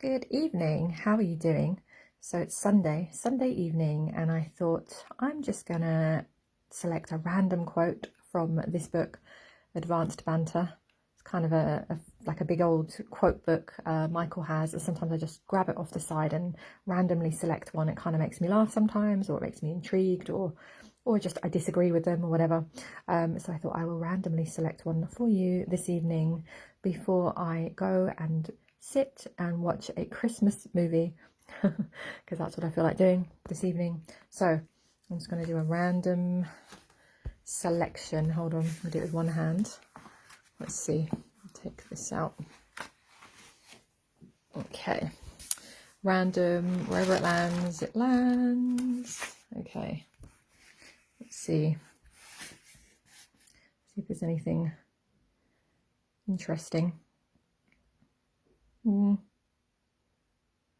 Good evening. How are you doing? So it's Sunday evening, and I thought I'm just gonna select a random quote from this book, Advanced Banter. It's kind of like a big old quote book Michael has, and sometimes I just grab it off the side and randomly select one. It kind of makes me laugh sometimes, or it makes me intrigued, or just I disagree with them or whatever. So I thought I will randomly select one for you this evening before I go and sit and watch a Christmas movie because that's what I feel like doing this evening. So I'm just going to do a random selection. Hold on, I'll do it with one hand. Let's see, I'll take this out. Okay, random, wherever it lands, it lands. Okay, let's see if there's anything interesting.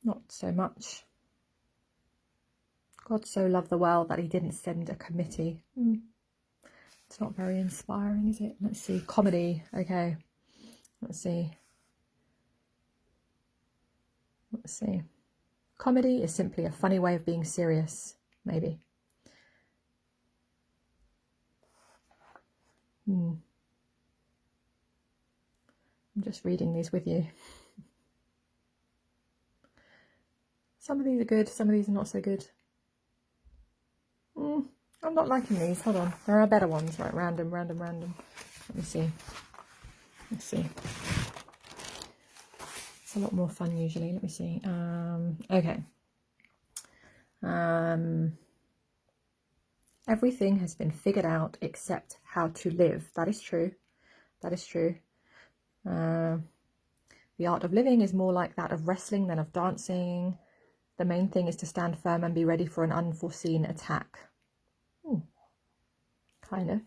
Not so much. God so loved the world that he didn't send a committee. It's not very inspiring, is it? Let's see. Comedy. Okay. Let's see. Comedy is simply a funny way of being serious, maybe. I'm just reading these with you. Some of these are good, some of these are not so good. I'm not liking these. Hold on. There are better ones. Right, random. Let me see. It's a lot more fun usually. Let me see. Okay. Everything has been figured out except how to live. That is true. The art of living is more like that of wrestling than of dancing. The main thing is to stand firm and be ready for an unforeseen attack. Kind of.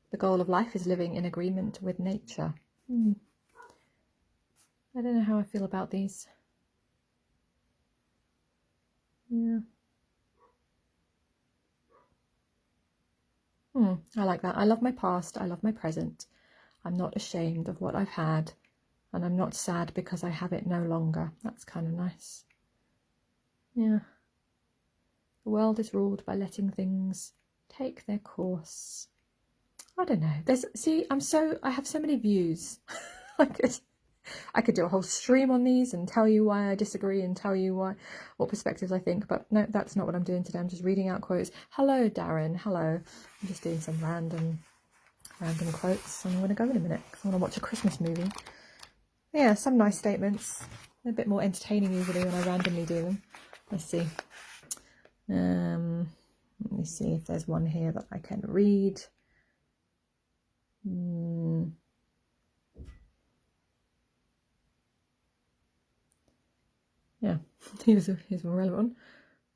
The goal of life is living in agreement with nature. I don't know how I feel about these. Yeah. I like that. I love my past. I love my present. I'm not ashamed of what I've had, and I'm not sad because I have it no longer. That's kind of nice. Yeah. The world is ruled by letting things take their course. I don't know. I have so many views. I could do a whole stream on these and tell you why I disagree and tell you what perspectives I think, but no, that's not what I'm doing today. I'm just reading out quotes. Hello, Darren. Hello. I'm just doing some random quotes, and I'm going to go in a minute because I want to watch a Christmas movie. Yeah, some nice statements. They're a bit more entertaining usually when I randomly do them. Let's see. Let me see if there's one here that I can read. Yeah, here's a relevant one.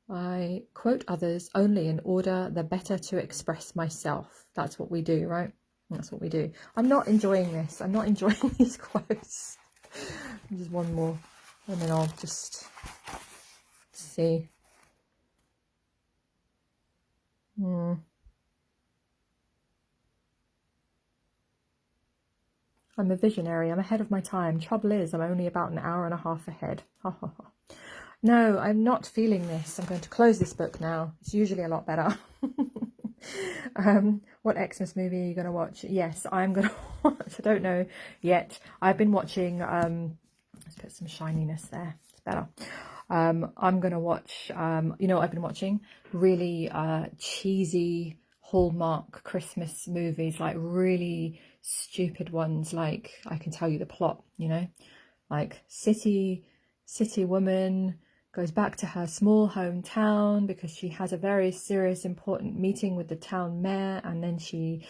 I quote others only in order the better to express myself. That's what we do, right? That's what we do. I'm not enjoying this. I'm not enjoying these quotes. Just one more, and then I'll just see. I'm a visionary. I'm ahead of my time. Trouble is, I'm only about an hour and a half ahead. No, I'm not feeling this. I'm going to close this book now. It's usually a lot better. What Xmas movie are you going to watch? Yes, I'm going to watch. I don't know yet. I've been watching, let's put some shininess there. It's better. I'm going to watch, you know what I've been watching? Really cheesy Hallmark Christmas movies, like really stupid ones. Like, I can tell you the plot, you know, like city woman goes back to her small hometown because she has a very serious, important meeting with the town mayor, and then she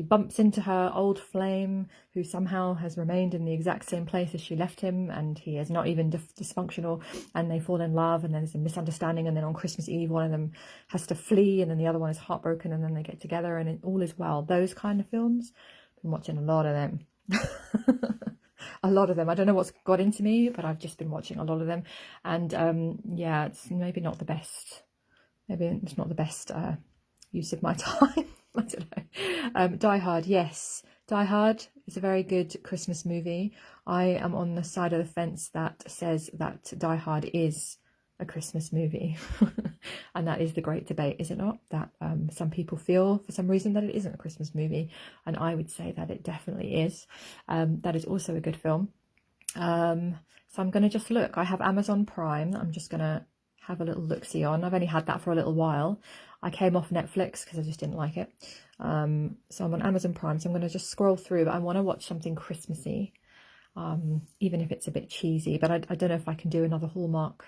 bumps into her old flame who somehow has remained in the exact same place as she left him, and he is not even dysfunctional, and they fall in love, and then there's a misunderstanding, and then on Christmas Eve one of them has to flee, and then the other one is heartbroken, and then they get together, and all is well. Those kind of films. I've been watching a lot of them. A lot of them. I don't know what's got into me, but I've just been watching a lot of them, and yeah, it's maybe not the best. Maybe it's not the best use of my time. I don't know. Die Hard, yes. Die Hard is a very good Christmas movie. I am on the side of the fence that says that Die Hard is a Christmas movie. And that is the great debate, is it not? That some people feel for some reason that it isn't a Christmas movie. And I would say that it definitely is. That is also a good film. So I'm going to just look. I have Amazon Prime. I'm just going to have a little look-see on. I've only had that for a little while. I came off Netflix because I just didn't like it. So I'm on Amazon Prime, so I'm going to just scroll through. I want to watch something Christmassy, even if it's a bit cheesy. But I don't know if I can do another Hallmark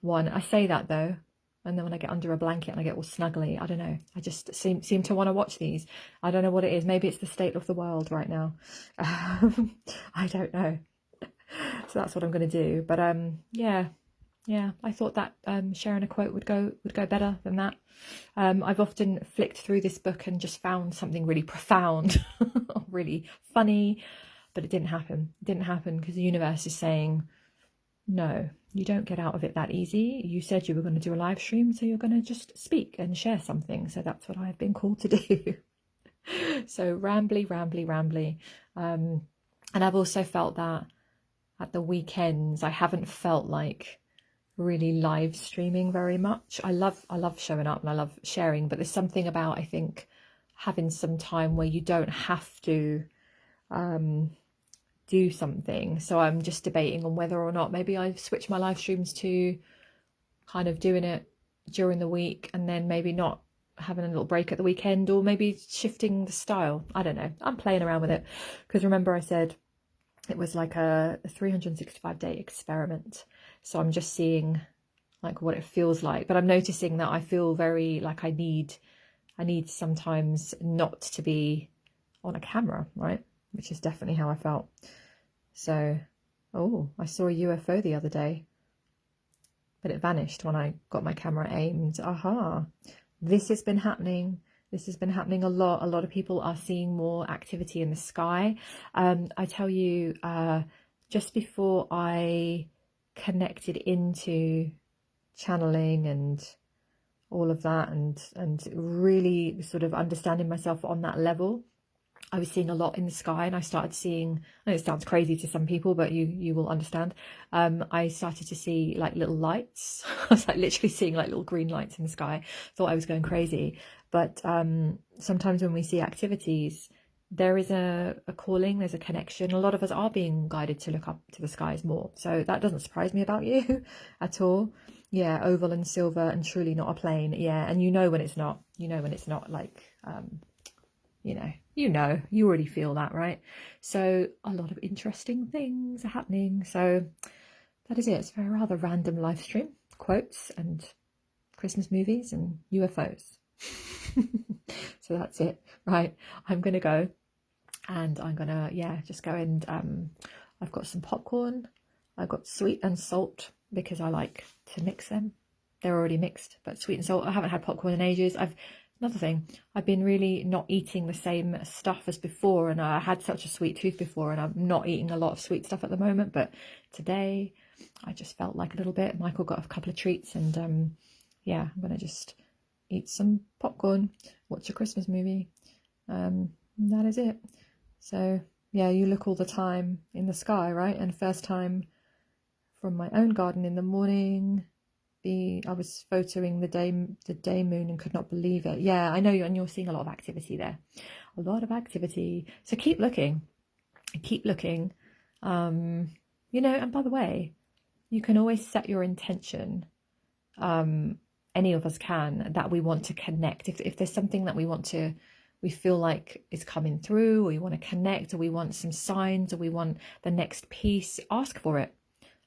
one. I say that though, and then when I get under a blanket and I get all snuggly, I don't know. I just seem to want to watch these. I don't know what it is. Maybe it's the state of the world right now. I don't know. So that's what I'm going to do. But yeah, I thought that sharing a quote would go better than that. I've often flicked through this book and just found something really profound, really funny, but it didn't happen. It didn't happen because the universe is saying, no, you don't get out of it that easy. You said you were going to do a live stream, so you're going to just speak and share something. So that's what I've been called to do. So rambly. And I've also felt that at the weekends, I haven't felt like really live streaming very much. I love showing up and I love sharing, but there's something about, I think, having some time where you don't have to do something. So I'm just debating on whether or not maybe I switch my live streams to kind of doing it during the week and then maybe not having a little break at the weekend, or maybe shifting the style. I don't know. I'm playing around with it because remember I said it was like a 365-day experiment. So I'm just seeing like what it feels like. But I'm noticing that I feel very like I need sometimes not to be on a camera, right? Which is definitely how I felt. So, oh, I saw a UFO the other day, but it vanished when I got my camera aimed. Aha, this has been happening. This has been happening a lot. A lot of people are seeing more activity in the sky. I tell you, just before I connected into channeling and all of that and really sort of understanding myself on that level, I was seeing a lot in the sky, and I started seeing, I know it sounds crazy to some people, but you will understand. I started to see like little lights. I was like literally seeing like little green lights in the sky. Thought I was going crazy. But sometimes when we see activities, there is a calling, there's a connection. A lot of us are being guided to look up to the skies more. So that doesn't surprise me about you at all. Yeah, oval and silver and truly not a plane. Yeah, and you know when it's not. You know when it's not, like, you already feel that, right? So a lot of interesting things are happening. So that is it. It's a very rather random live stream. Quotes and Christmas movies and UFOs. So that's it. Right. I'm going to go. And I'm going to, just go and I've got some popcorn. I've got sweet and salt because I like to mix them. They're already mixed, but sweet and salt. I haven't had popcorn in ages. Another thing, I've been really not eating the same stuff as before, and I had such a sweet tooth before, and I'm not eating a lot of sweet stuff at the moment, but today I just felt like a little bit. Michael got a couple of treats, and I'm going to just eat some popcorn, watch a Christmas movie. That is it. So, yeah, you look all the time in the sky, right? And first time from my own garden in the morning, I was photoing the day moon and could not believe it. Yeah, I know and you're seeing a lot of activity there. A lot of activity. So keep looking. And by the way, you can always set your intention. Any of us can, that we want to connect. If there's something that we feel like is coming through, or we want to connect, or we want some signs, or we want the next piece, ask for it.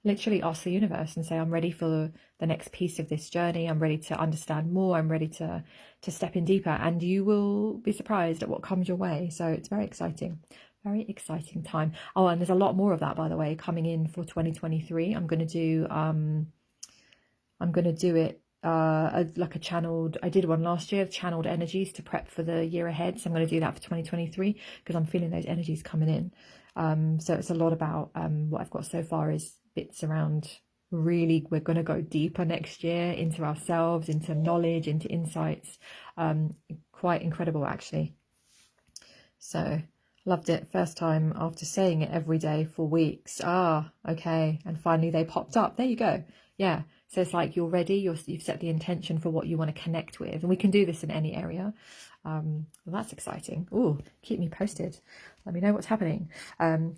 Literally ask the universe and say, I'm ready for the next piece of this journey. I'm ready to understand more. I'm ready to step in deeper, and you will be surprised at what comes your way. So it's very exciting time. Oh, and there's a lot more of that, by the way, coming in for 2023. I'm going to do it like a channeled, I did one last year of channeled energies to prep for the year ahead. So I'm going to do that for 2023 because I'm feeling those energies coming in. So it's a lot about what I've got so far is bits around really, we're going to go deeper next year into ourselves, into knowledge, into insights. Quite incredible, actually. So Loved it first time after saying it every day for weeks. Ah, okay. And finally they popped up. There you go. Yeah. So it's like you're ready. You've set the intention for what you want to connect with. And we can do this in any area. Well, that's exciting. Ooh, keep me posted. Let me know what's happening.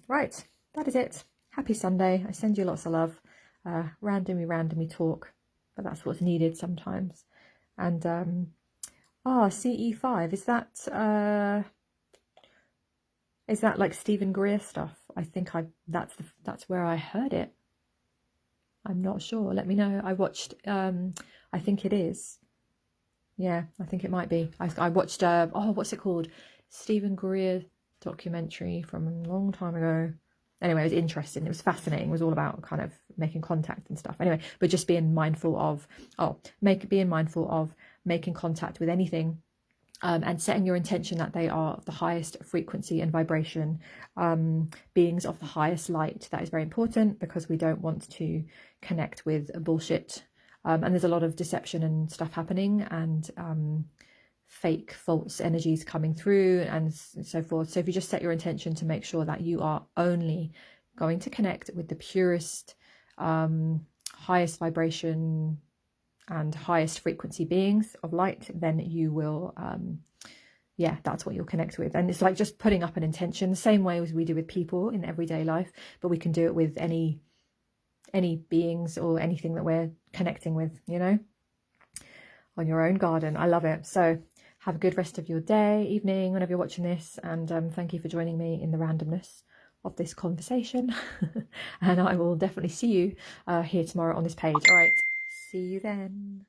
Right. That is it. Happy Sunday. I send you lots of love. Randomly talk. But that's what's needed sometimes. And, CE5. Is that like Stephen Greer stuff? I think that's where I heard it. I'm not sure. Let me know. I watched. I think it is. Yeah, I think it might be. I watched. What's it called? Stephen Greer documentary from a long time ago. Anyway, it was interesting. It was fascinating. It was all about kind of making contact and stuff. Anyway, but just being mindful of making contact with anything. And setting your intention that they are the highest frequency and vibration, beings of the highest light. That is very important because we don't want to connect with bullshit. And there's a lot of deception and stuff happening, and fake, false energies coming through and so forth. So if you just set your intention to make sure that you are only going to connect with the purest, highest vibration and highest frequency beings of light, then you will that's what you'll connect with. And it's like just putting up an intention, the same way as we do with people in everyday life, but we can do it with any beings or anything that we're connecting with, on your own garden. I love it. So have a good rest of your day, evening, whenever you're watching this, and thank you for joining me in the randomness of this conversation. And I will definitely see you here tomorrow on this page. All right, see you then.